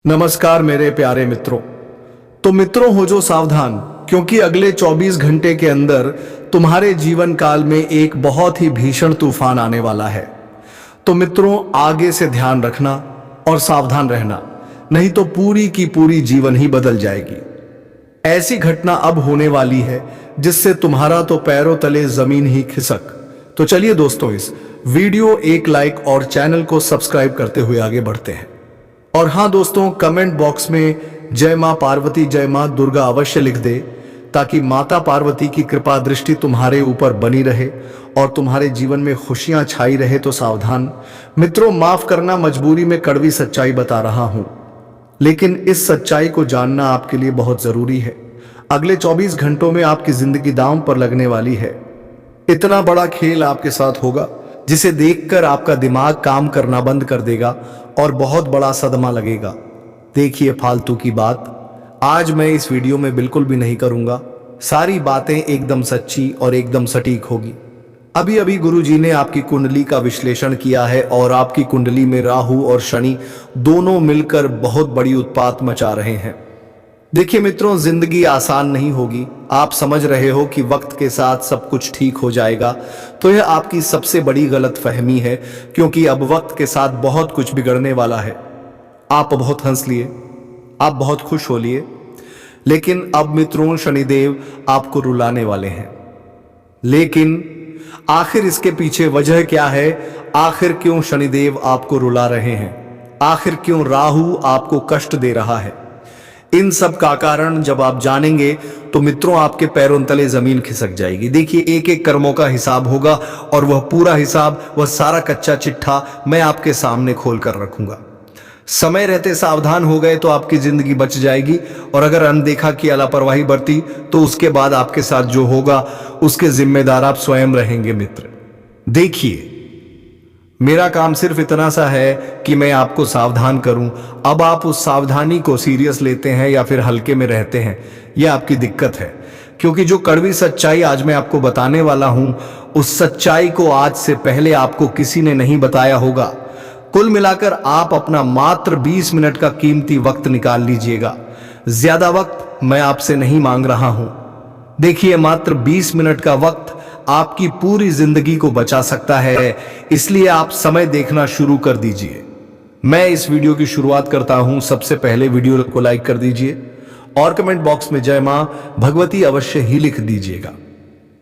नमस्कार मेरे प्यारे मित्रों। तो मित्रों हो जो सावधान, क्योंकि अगले 24 घंटे के अंदर तुम्हारे जीवन काल में एक बहुत ही भीषण तूफान आने वाला है। तो मित्रों आगे से ध्यान रखना और सावधान रहना, नहीं तो पूरी की पूरी जीवन ही बदल जाएगी। ऐसी घटना अब होने वाली है जिससे तुम्हारा तो पैरों तले जमीन ही खिसक। तो चलिए दोस्तों, इस वीडियो एक लाइक और चैनल को सब्सक्राइब करते हुए आगे बढ़ते हैं। और हाँ दोस्तों, कमेंट बॉक्स में जय मां पार्वती जय मां दुर्गा अवश्य लिख दे, ताकि माता पार्वती की कृपा दृष्टि तुम्हारे ऊपर बनी रहे और तुम्हारे जीवन में खुशियां छाई रहे। तो सावधान मित्रों, माफ करना, मजबूरी में कड़वी सच्चाई बता रहा हूं, लेकिन इस सच्चाई को जानना आपके लिए बहुत जरूरी है। अगले 24 घंटों में आपकी जिंदगी दांव पर लगने वाली है। इतना बड़ा खेल आपके साथ होगा जिसे देखकर आपका दिमाग काम करना बंद कर देगा और बहुत बड़ा सदमा लगेगा। देखिए, फालतू की बात आज मैं इस वीडियो में बिल्कुल भी नहीं करूंगा। सारी बातें एकदम सच्ची और एकदम सटीक होगी। अभी अभी गुरुजी ने आपकी कुंडली का विश्लेषण किया है और आपकी कुंडली में राहु और शनि दोनों मिलकर बहुत बड़ी उत्पात मचा रहे हैं। देखिए मित्रों, जिंदगी आसान नहीं होगी। आप समझ रहे हो कि वक्त के साथ सब कुछ ठीक हो जाएगा, तो यह आपकी सबसे बड़ी गलतफहमी है, क्योंकि अब वक्त के साथ बहुत कुछ बिगड़ने वाला है। आप बहुत हंस लिए, आप बहुत खुश हो लिए, लेकिन अब मित्रों शनिदेव आपको रुलाने वाले हैं। लेकिन आखिर इसके पीछे वजह क्या है? आखिर क्यों शनिदेव आपको रुला रहे हैं? आखिर क्यों राहु आपको कष्ट दे रहा है? इन सब का कारण जब आप जानेंगे तो मित्रों आपके पैरों तले जमीन खिसक जाएगी। देखिए, एक एक कर्मों का हिसाब होगा और वह पूरा हिसाब, वह सारा कच्चा चिट्ठा मैं आपके सामने खोल कर रखूंगा। समय रहते सावधान हो गए तो आपकी जिंदगी बच जाएगी, और अगर अनदेखा किया, लापरवाही बरती, तो उसके बाद आपके साथ जो होगा उसके जिम्मेदार आप स्वयं रहेंगे। मित्र देखिए, मेरा काम सिर्फ इतना सा है कि मैं आपको सावधान करूं। अब आप उस सावधानी को सीरियस लेते हैं या फिर हल्के में रहते हैं, यह आपकी दिक्कत है। क्योंकि जो कड़वी सच्चाई आज मैं आपको बताने वाला हूं, उस सच्चाई को आज से पहले आपको किसी ने नहीं बताया होगा। कुल मिलाकर आप अपना मात्र 20 मिनट का कीमती वक्त निकाल लीजिएगा। ज्यादा वक्त मैं आपसे नहीं मांग रहा हूं। देखिए, मात्र 20 मिनट का वक्त आपकी पूरी जिंदगी को बचा सकता है, इसलिए आप समय देखना शुरू कर दीजिए। मैं इस वीडियो की शुरुआत करता हूं। सबसे पहले वीडियो को लाइक कर दीजिए और कमेंट बॉक्स में जय मां भगवती अवश्य ही लिख दीजिएगा।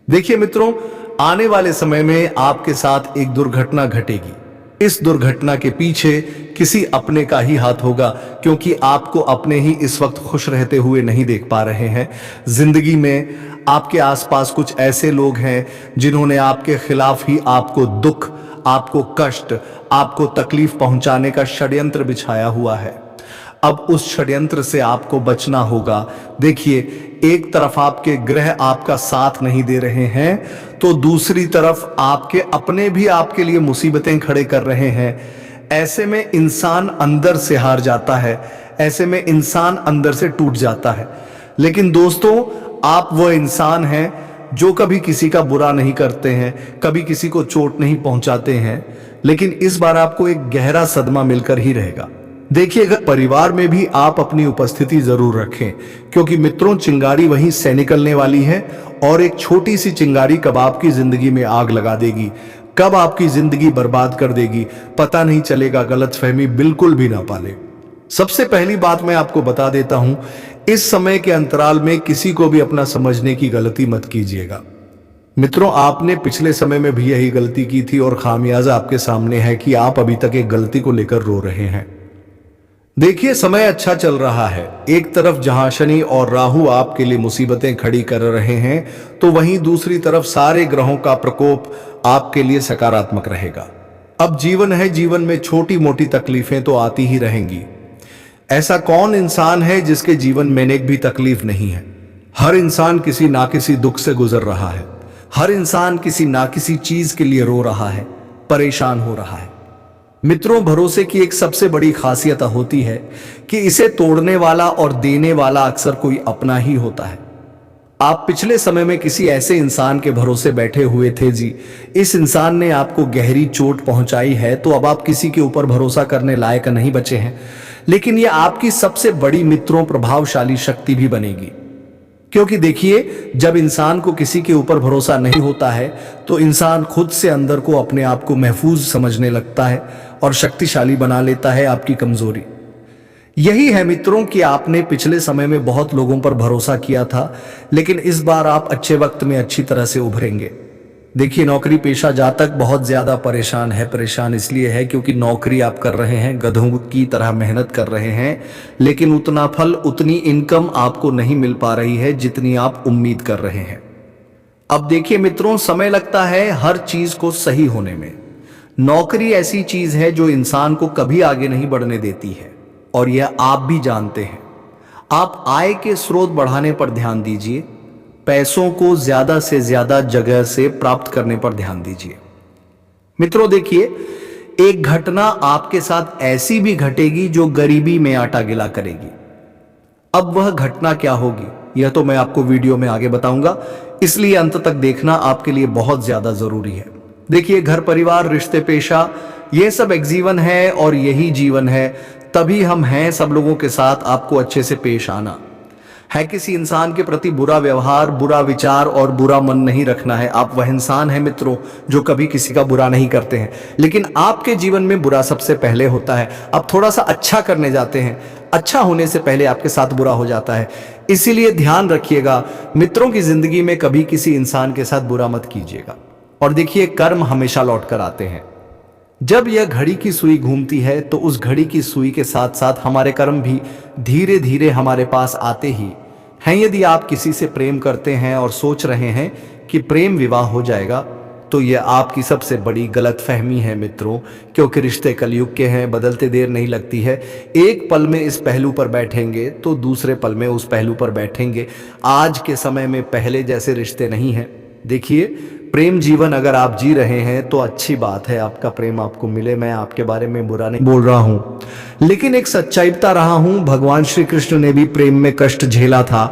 देखिए मित्रों, आने वाले समय में आपके साथ एक दुर्घटना घटेगी। इस दुर्घटना के पीछे किसी अपने का ही हाथ होगा, क्योंकि आपको अपने ही इस वक्त खुश रहते हुए नहीं देख पा रहे हैं। जिंदगी में आपके आसपास कुछ ऐसे लोग हैं जिन्होंने आपके खिलाफ ही आपको दुख, आपको कष्ट, आपको तकलीफ पहुंचाने का षड्यंत्र बिछाया हुआ है। अब उस षड्यंत्र से आपको बचना होगा। देखिए, एक तरफ आपके ग्रह आपका साथ नहीं दे रहे हैं, तो दूसरी तरफ आपके अपने भी आपके लिए मुसीबतें खड़े कर रहे हैं। ऐसे में इंसान अंदर से हार जाता है, ऐसे में इंसान अंदर से टूट जाता है। लेकिन दोस्तों, आप वो इंसान हैं जो कभी किसी का बुरा नहीं करते हैं, कभी किसी को चोट नहीं पहुंचाते हैं, लेकिन इस बार आपको एक गहरा सदमा मिलकर ही रहेगा। देखिए, अगर परिवार में भी आप अपनी उपस्थिति जरूर रखें, क्योंकि मित्रों चिंगारी वहीं से निकलने वाली है, और एक छोटी सी चिंगारी कब आपकी जिंदगी में आग लगा देगी, कब आपकी जिंदगी बर्बाद कर देगी, पता नहीं चलेगा। गलतफहमी बिल्कुल भी ना पाले। सबसे पहली बात मैं आपको बता देता हूं, इस समय के अंतराल में किसी को भी अपना समझने की गलती मत कीजिएगा। मित्रों, आपने पिछले समय में भी यही गलती की थी और खामियाजा आपके सामने है कि आप अभी तक एक गलती को लेकर रो रहे हैं। देखिए, समय अच्छा चल रहा है। एक तरफ जहां शनि और राहु आपके लिए मुसीबतें खड़ी कर रहे हैं, तो वहीं दूसरी तरफ सारे ग्रहों का प्रकोप आपके लिए सकारात्मक रहेगा। अब जीवन है, जीवन में छोटी मोटी तकलीफें तो आती ही रहेंगी। ऐसा कौन इंसान है जिसके जीवन में एक भी तकलीफ नहीं है? हर इंसान किसी ना किसी दुख से गुजर रहा है। हर इंसान किसी ना किसी चीज के लिए रो रहा है, परेशान हो रहा है। मित्रों, भरोसे की एक सबसे बड़ी खासियत होती है कि इसे तोड़ने वाला और देने वाला अक्सर कोई अपना ही होता है। आप पिछले समय में किसी ऐसे इंसान के भरोसे बैठे हुए थे जी, इस इंसान ने आपको गहरी चोट पहुंचाई है, तो अब आप किसी के ऊपर भरोसा करने लायक नहीं बचे हैं। लेकिन यह आपकी सबसे बड़ी मित्रों प्रभावशाली शक्ति भी बनेगी। क्योंकि देखिए, जब इंसान को किसी के ऊपर भरोसा नहीं होता है तो इंसान खुद से अंदर को अपने आप को महफूज समझने लगता है और शक्तिशाली बना लेता है आपकी कमजोरी। यही है मित्रों कि आपने पिछले समय में बहुत लोगों पर भरोसा किया था, लेकिन इस बार आप अच्छे वक्त में अच्छी तरह से उभरेंगे। देखिए, नौकरी पेशा जातक बहुत ज्यादा परेशान है। परेशान इसलिए है क्योंकि नौकरी आप कर रहे हैं, गधों की तरह मेहनत कर रहे हैं, लेकिन उतना फल, उतनी इनकम आपको नहीं मिल पा रही है जितनी आप उम्मीद कर रहे हैं। अब देखिए मित्रों, समय लगता है हर चीज को सही होने में। नौकरी ऐसी चीज है जो इंसान को कभी आगे नहीं बढ़ने देती है, और यह आप भी जानते हैं। आप आय के स्रोत बढ़ाने पर ध्यान दीजिए, पैसों को ज्यादा से ज्यादा जगह से प्राप्त करने पर ध्यान दीजिए। मित्रों देखिए, एक घटना आपके साथ ऐसी भी घटेगी जो गरीबी में आटा गिला करेगी। अब वह घटना क्या होगी यह तो मैं आपको वीडियो में आगे बताऊंगा, इसलिए अंत तक देखना आपके लिए बहुत ज्यादा जरूरी है। देखिए, घर परिवार, रिश्ते, पेशा, यह सब एक जीवन है और यही जीवन है, तभी हम हैं। सब लोगों के साथ आपको अच्छे से पेश आना है। किसी इंसान के प्रति बुरा व्यवहार, बुरा विचार और बुरा मन नहीं रखना है। आप वह इंसान हैं मित्रों जो कभी किसी का बुरा नहीं करते हैं, लेकिन आपके जीवन में बुरा सबसे पहले होता है। आप थोड़ा सा अच्छा करने जाते हैं, अच्छा होने से पहले आपके साथ बुरा हो जाता है। इसीलिए ध्यान रखिएगा मित्रों की जिंदगी में कभी किसी इंसान के साथ बुरा मत कीजिएगा। और देखिए, कर्म हमेशा लौट कर आते हैं। जब यह घड़ी की सुई घूमती है तो उस घड़ी की सुई के साथ साथ हमारे कर्म भी धीरे धीरे हमारे पास आते ही हैं। यदि आप किसी से प्रेम करते हैं और सोच रहे हैं कि प्रेम विवाह हो जाएगा, तो यह आपकी सबसे बड़ी गलतफहमी है मित्रों, क्योंकि रिश्ते कलयुग के हैं, बदलते देर नहीं लगती है। एक पल में इस पहलू पर बैठेंगे तो दूसरे पल में उस पहलू पर बैठेंगे। आज के समय में पहले जैसे रिश्ते नहीं हैं। देखिए, प्रेम जीवन अगर आप जी रहे हैं तो अच्छी बात है, आपका प्रेम आपको मिले। मैं आपके बारे में बुरा नहीं बोल रहा हूं, लेकिन एक सच्चाई बता रहा हूं। भगवान श्री कृष्ण ने भी प्रेम में कष्ट झेला था,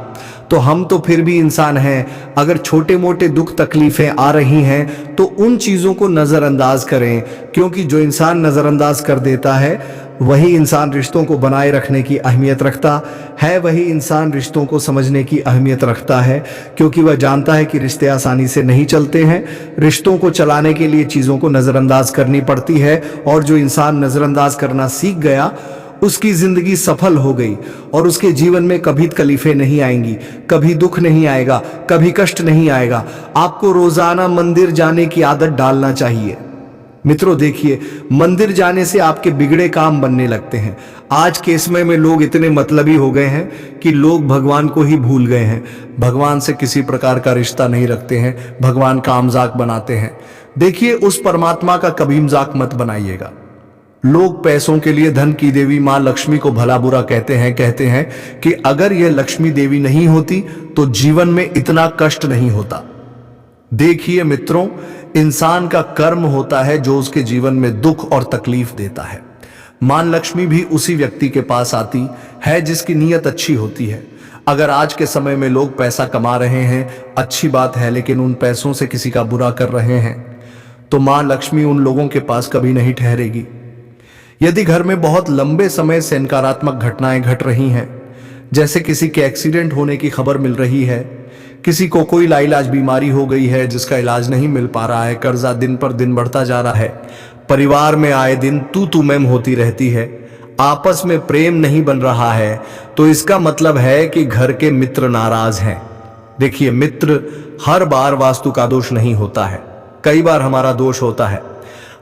तो हम तो फिर भी इंसान हैं। अगर छोटे मोटे दुख तकलीफें आ रही हैं तो उन चीजों को नजरअंदाज करें, क्योंकि जो इंसान नजरअंदाज कर देता है वही इंसान रिश्तों को बनाए रखने की अहमियत रखता है। वही इंसान रिश्तों को समझने की अहमियत रखता है, क्योंकि वह जानता है कि रिश्ते आसानी से नहीं चलते हैं। रिश्तों को चलाने के लिए चीज़ों को नज़रअंदाज करनी पड़ती है, और जो इंसान नज़रअंदाज करना सीख गया उसकी जिंदगी सफल हो गई, और उसके जीवन में कभी तकलीफें नहीं आएंगी, कभी दुख नहीं आएगा, कभी कष्ट नहीं आएगा। आपको रोजाना मंदिर जाने की आदत डालना चाहिए। मित्रों देखिए, मंदिर जाने से आपके बिगड़े काम बनने लगते हैं। आज के समय में लोग इतने मतलबी हो गए हैं कि लोग भगवान को ही भूल गए हैं। भगवान से किसी प्रकार का रिश्ता नहीं रखते हैं, भगवान का मजाक बनाते हैं। देखिए, उस परमात्मा का कभी मजाक मत बनाइएगा। लोग पैसों के लिए धन की देवी मां लक्ष्मी को भला बुरा कहते हैं कि अगर यह लक्ष्मी देवी नहीं होती तो जीवन में इतना कष्ट नहीं होता। देखिए मित्रों, इंसान का कर्म होता है जो उसके जीवन में दुख और तकलीफ देता है। मां लक्ष्मी भी उसी व्यक्ति के पास आती है जिसकी नीयत अच्छी होती है। अगर आज के समय में लोग पैसा कमा रहे हैं, अच्छी बात है, लेकिन उन पैसों से किसी का बुरा कर रहे हैं तो मां लक्ष्मी उन लोगों के पास कभी नहीं ठहरेगी। यदि घर में बहुत लंबे समय से नकारात्मक घटनाएं घट रही हैं, जैसे किसी के एक्सीडेंट होने की खबर मिल रही है, किसी को कोई लाइलाज बीमारी हो गई है जिसका इलाज नहीं मिल पा रहा है, कर्जा दिन पर दिन बढ़ता जा रहा है, परिवार में आए दिन तू मैम होती रहती है, आपस में प्रेम नहीं बन रहा है, तो इसका मतलब है कि घर के मित्र नाराज हैं। देखिए मित्र, हर बार वास्तु का दोष नहीं होता है, कई बार हमारा दोष होता है।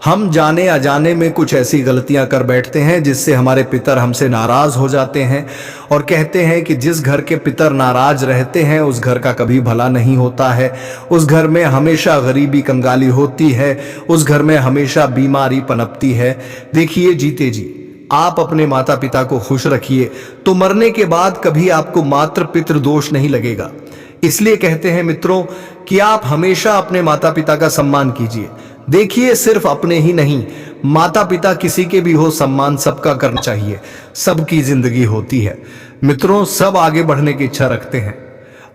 हम जाने अजाने में कुछ ऐसी गलतियां कर बैठते हैं जिससे हमारे पितर हमसे नाराज हो जाते हैं और कहते हैं कि जिस घर के पितर नाराज रहते हैं उस घर का कभी भला नहीं होता है, उस घर में हमेशा गरीबी कंगाली होती है, उस घर में हमेशा बीमारी पनपती है। देखिए जीते जी आप अपने माता पिता को खुश रखिए तो मरने के बाद कभी आपको मातृ पितृ दोष नहीं लगेगा। इसलिए कहते हैं मित्रों कि आप हमेशा अपने माता पिता का सम्मान कीजिए। देखिए, सिर्फ अपने ही नहीं, माता पिता किसी के भी हो, सम्मान सबका करना चाहिए। सबकी जिंदगी होती है मित्रों, सब आगे बढ़ने की इच्छा रखते हैं।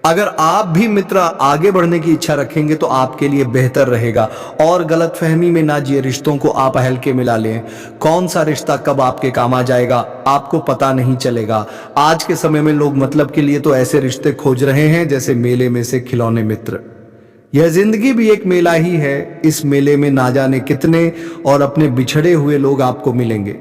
अगर आप भी मित्र आगे बढ़ने की इच्छा रखेंगे तो आपके लिए बेहतर रहेगा। और गलतफहमी में ना जिए, रिश्तों को आप हल्के मिला लें। कौन सा रिश्ता कब आपके काम आ जाएगा आपको पता नहीं चलेगा। आज के समय में लोग मतलब के लिए तो ऐसे रिश्ते खोज रहे हैं जैसे मेले में से खिलौने मित्र। यह जिंदगी भी एक मेला ही है। इस मेले में ना जाने कितने और अपने बिछड़े हुए लोग आपको मिलेंगे।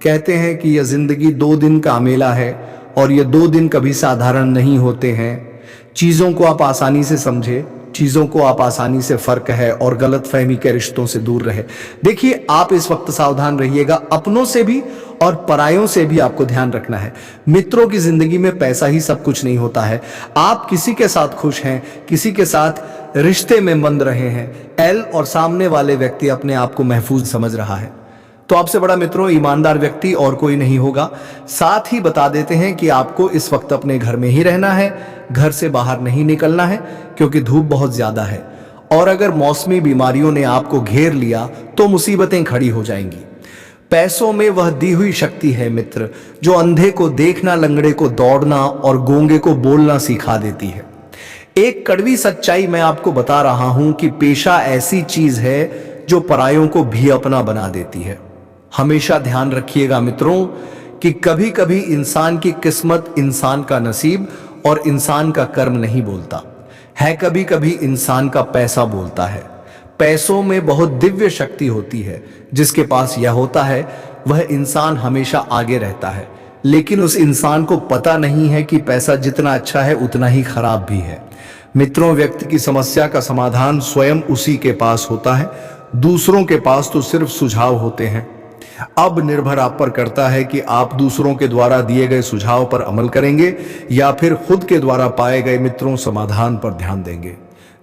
कहते हैं कि यह जिंदगी 2 दिन का मेला है और ये 2 दिन कभी साधारण नहीं होते हैं। चीजों को आप आसानी से समझे, चीजों को आप आसानी से फर्क है और गलतफहमी के रिश्तों से दूर रहे। देखिए, आप इस वक्त सावधान रहिएगा, अपनों से भी और परायों से भी आपको ध्यान रखना है। मित्रों की जिंदगी में पैसा ही सब कुछ नहीं होता है। आप किसी के साथ खुश हैं, किसी के साथ रिश्ते में बंध रहे हैं, एल और सामने वाले व्यक्ति अपने आप को महफूज समझ रहा है, तो आपसे बड़ा मित्रों ईमानदार व्यक्ति और कोई नहीं होगा। साथ ही बता देते हैं कि आपको इस वक्त अपने घर में ही रहना है, घर से बाहर नहीं निकलना है क्योंकि धूप बहुत ज्यादा है। और अगर मौसमी बीमारियों ने आपको घेर लिया तो मुसीबतें खड़ी हो जाएंगी। पैसों में वह दी हुई शक्ति है मित्र, जो अंधे को देखना, लंगड़े को दौड़ना और गूंगे को बोलना सिखा देती है। एक कड़वी सच्चाई मैं आपको बता रहा हूं कि पेशा ऐसी चीज है जो परायों को भी अपना बना देती है। हमेशा ध्यान रखिएगा मित्रों कि कभी कभी इंसान की किस्मत, इंसान का नसीब और इंसान का कर्म नहीं बोलता है, कभी कभी इंसान का पैसा बोलता है। पैसों में बहुत दिव्य शक्ति होती है। जिसके पास यह होता है वह इंसान हमेशा आगे रहता है, लेकिन उस इंसान को पता नहीं है कि पैसा जितना अच्छा है उतना ही खराब भी है। मित्रों, व्यक्ति की समस्या का समाधान स्वयं उसी के पास होता है, दूसरों के पास तो सिर्फ सुझाव होते हैं। अब निर्भर आप पर करता है कि आप दूसरों के द्वारा दिए गए सुझाव पर अमल करेंगे या फिर खुद के द्वारा पाए गए मित्रों समाधान पर ध्यान देंगे।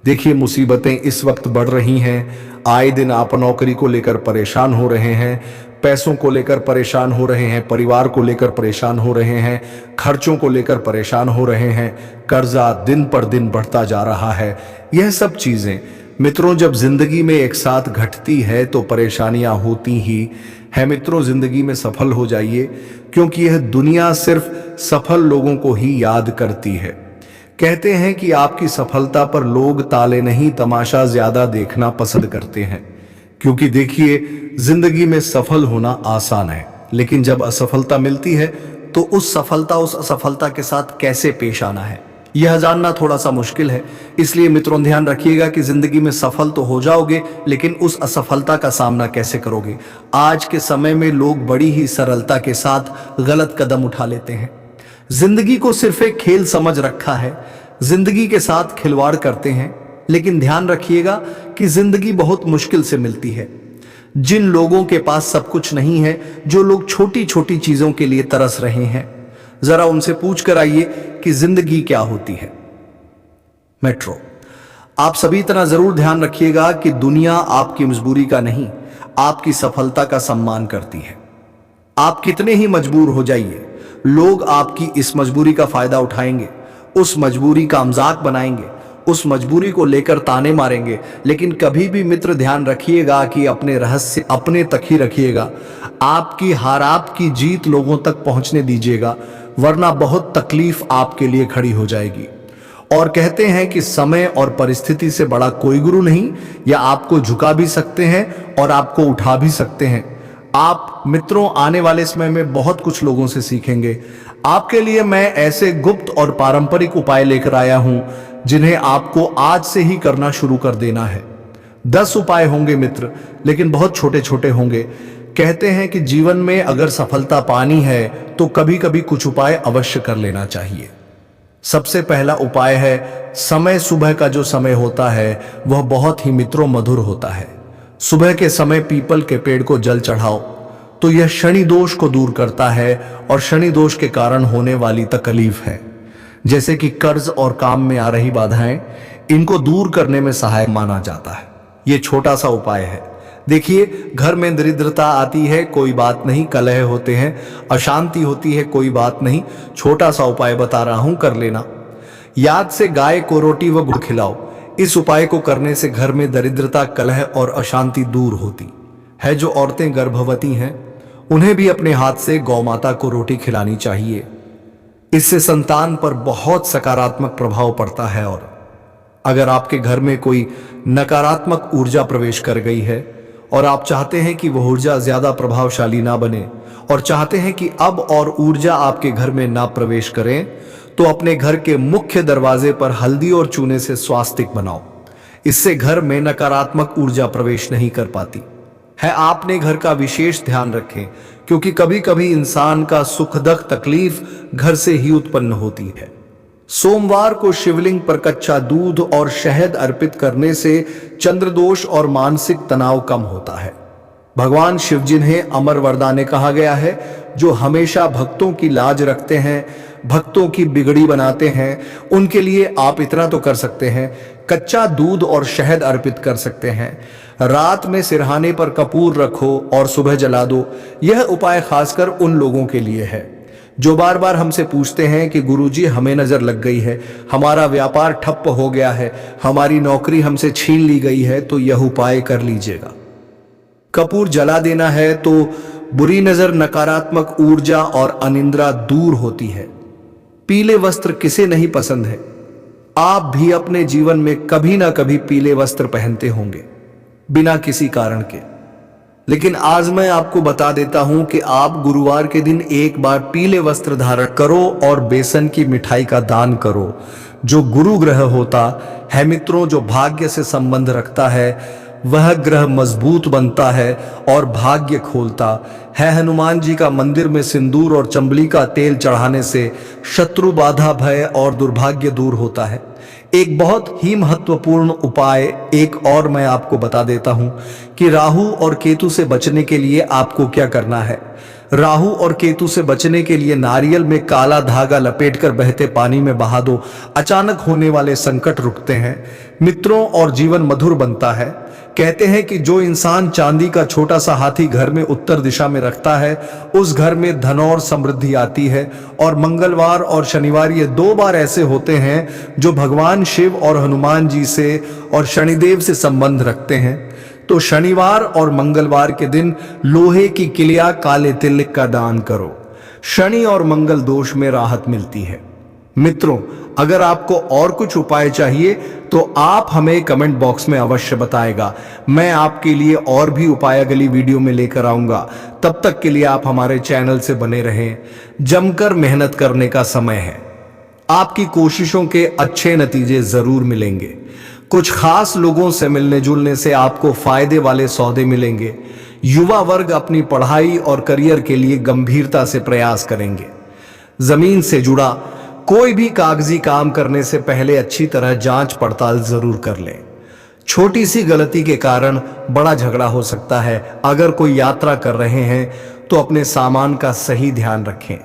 देखिए, मुसीबतें इस वक्त बढ़ रही हैं। आए दिन आप नौकरी को लेकर परेशान हो रहे हैं, पैसों को लेकर परेशान हो रहे हैं, परिवार को लेकर परेशान हो रहे हैं, खर्चों को लेकर परेशान हो रहे हैं, कर्जा दिन पर दिन बढ़ता जा रहा है। यह सब चीजें मित्रों जब जिंदगी में एक साथ घटती है तो परेशानियां होती ही है। मित्रों, जिंदगी में सफल हो जाइए क्योंकि यह दुनिया सिर्फ सफल लोगों को ही याद करती है। कहते हैं कि आपकी सफलता पर लोग ताले नहीं, तमाशा ज्यादा देखना पसंद करते हैं। क्योंकि देखिए, जिंदगी में सफल होना आसान है, लेकिन जब असफलता मिलती है तो उस असफलता के साथ कैसे पेश आना है यह जानना थोड़ा सा मुश्किल है। इसलिए मित्रों ध्यान रखिएगा कि जिंदगी में सफल तो हो जाओगे, लेकिन उस असफलता का सामना कैसे करोगे। आज के समय में लोग बड़ी ही सरलता के साथ गलत कदम उठा लेते हैं। जिंदगी को सिर्फ एक खेल समझ रखा है, जिंदगी के साथ खिलवाड़ करते हैं। लेकिन ध्यान रखिएगा कि जिंदगी बहुत मुश्किल से मिलती है। जिन लोगों के पास सब कुछ नहीं है, जो लोग छोटी छोटी चीजों के लिए तरस रहे हैं, जरा उनसे पूछ कर आइए कि जिंदगी क्या होती है। मेट्रो, आप सभी तरह जरूर ध्यान रखिएगा कि दुनिया आपकी मजबूरी का नहीं, आपकी सफलता का सम्मान करती है। आप कितने ही मजबूर हो जाइए, लोग आपकी इस मजबूरी का फायदा उठाएंगे, उस मजबूरी का मजाक बनाएंगे, उस मजबूरी को लेकर ताने मारेंगे। लेकिन कभी भी मित्र ध्यान रखिएगा कि अपने रहस्य अपने तक ही रखिएगा। आपकी हार, आपकी जीत लोगों तक पहुंचने दीजिएगा, वरना बहुत तकलीफ आपके लिए खड़ी हो जाएगी। और कहते हैं कि समय और परिस्थिति से बड़ा कोई गुरु नहीं, या आपको झुका भी सकते हैं और आपको उठा भी सकते हैं। आप मित्रों आने वाले समय में बहुत कुछ लोगों से सीखेंगे। आपके लिए मैं ऐसे गुप्त और पारंपरिक उपाय लेकर आया हूं जिन्हें आपको आज से ही करना शुरू कर देना है। 10 उपाय होंगे मित्र, लेकिन बहुत छोटे छोटे होंगे। कहते हैं कि जीवन में अगर सफलता पानी है तो कभी कभी कुछ उपाय अवश्य कर लेना चाहिए। सबसे पहला उपाय है, समय सुबह का जो समय होता है वह बहुत ही मित्रों मधुर होता है। सुबह के समय पीपल के पेड़ को जल चढ़ाओ तो यह शनि दोष को दूर करता है और शनि दोष के कारण होने वाली तकलीफ है, जैसे कि कर्ज और काम में आ रही बाधाएं, इनको दूर करने में सहायक माना जाता है। यह छोटा सा उपाय है। देखिए, घर में दरिद्रता आती है, कोई बात नहीं, कलह होते हैं, अशांति होती है, कोई बात नहीं, छोटा सा उपाय बता रहा हूं, कर लेना। याद से गाय को रोटी व गुड़ खिलाओ। इस उपाय को करने से घर में दरिद्रता, कलह और अशांति दूर होती है। जो औरतें गर्भवती हैं उन्हें भी अपने हाथ से गौ माता को रोटी खिलानी चाहिए। इससे संतान पर बहुत सकारात्मक प्रभाव पड़ता है। और अगर आपके घर में कोई नकारात्मक ऊर्जा प्रवेश कर गई है और आप चाहते हैं कि वह ऊर्जा ज्यादा प्रभावशाली ना बने और चाहते हैं कि अब और ऊर्जा आपके घर में ना प्रवेश करें, तो अपने घर के मुख्य दरवाजे पर हल्दी और चूने से स्वास्तिक बनाओ। इससे घर में नकारात्मक ऊर्जा प्रवेश नहीं कर पाती है। आपने घर का विशेष ध्यान रखें, क्योंकि कभी कभी इंसान का सुखदक तकलीफ घर से ही उत्पन्न होती है। सोमवार को शिवलिंग पर कच्चा दूध और शहद अर्पित करने से चंद्रदोष और मानसिक तनाव कम होता है। भगवान शिव जिन्हें अमर वरदाने कहा गया है, जो हमेशा भक्तों की लाज रखते हैं, भक्तों की बिगड़ी बनाते हैं, उनके लिए आप इतना तो कर सकते हैं, कच्चा दूध और शहद अर्पित कर सकते हैं। रात में सिरहाने पर कपूर रखो और सुबह जला दो। यह उपाय खासकर उन लोगों के लिए है जो बार बार हमसे पूछते हैं कि गुरुजी हमें नजर लग गई है, हमारा व्यापार ठप्प हो गया है, हमारी नौकरी हमसे छीन ली गई है। तो यह उपाय कर लीजिएगा। कपूर जला देना है तो बुरी नजर, नकारात्मक ऊर्जा और अनिंद्रा दूर होती है। पीले वस्त्र किसे नहीं पसंद है? आप भी अपने जीवन में कभी ना कभी पीले वस्त्र पहनते होंगे बिना किसी कारण के। लेकिन आज मैं आपको बता देता हूं कि आप गुरुवार के दिन एक बार पीले वस्त्र धारण करो और बेसन की मिठाई का दान करो। जो गुरु ग्रह होता है मित्रों, जो भाग्य से संबंध रखता है, वह ग्रह मजबूत बनता है और भाग्य खोलता है। हनुमान जी का मंदिर में सिंदूर और चंबली का तेल चढ़ाने से शत्रु बाधा, भय और दुर्भाग्य दूर होता है। एक बहुत ही महत्वपूर्ण उपाय एक और मैं आपको बता देता हूं कि राहु और केतु से बचने के लिए आपको क्या करना है। राहु और केतु से बचने के लिए नारियल में काला धागा लपेटकर बहते पानी में बहा दो। अचानक होने वाले संकट रुकते हैं मित्रों और जीवन मधुर बनता है। कहते हैं कि जो इंसान चांदी का छोटा सा हाथी घर में उत्तर दिशा में रखता है, उस घर में धन और समृद्धि आती है। और मंगलवार और शनिवार ये 2 बार ऐसे होते हैं जो भगवान शिव और हनुमान जी से और शनिदेव से संबंध रखते हैं। तो शनिवार और मंगलवार के दिन लोहे की किलिया, काले तिलक का दान करो। शनि और मंगल दोष में राहत मिलती है। मित्रों, अगर आपको और कुछ उपाय चाहिए तो आप हमें कमेंट बॉक्स में अवश्य बताएगा। मैं आपके लिए और भी उपाय अगली वीडियो में लेकर आऊंगा। तब तक के लिए आप हमारे चैनल से बने रहें। जमकर मेहनत करने का समय है। आपकी कोशिशों के अच्छे नतीजे जरूर मिलेंगे। कुछ खास लोगों से मिलने जुलने से आपको फायदे वाले सौदे मिलेंगे। युवा वर्ग अपनी पढ़ाई और करियर के लिए गंभीरता से प्रयास करेंगे। जमीन से जुड़ा कोई भी कागजी काम करने से पहले अच्छी तरह जांच पड़ताल जरूर कर लें। छोटी सी गलती के कारण बड़ा झगड़ा हो सकता है। अगर कोई यात्रा कर रहे हैं तो अपने सामान का सही ध्यान रखें।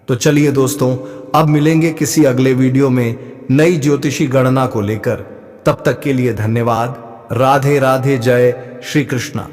तो चलिए दोस्तों, अब मिलेंगे किसी अगले वीडियो में नई ज्योतिषी गणना को लेकर। तब तक के लिए धन्यवाद। राधे राधे। जय श्री कृष्णा।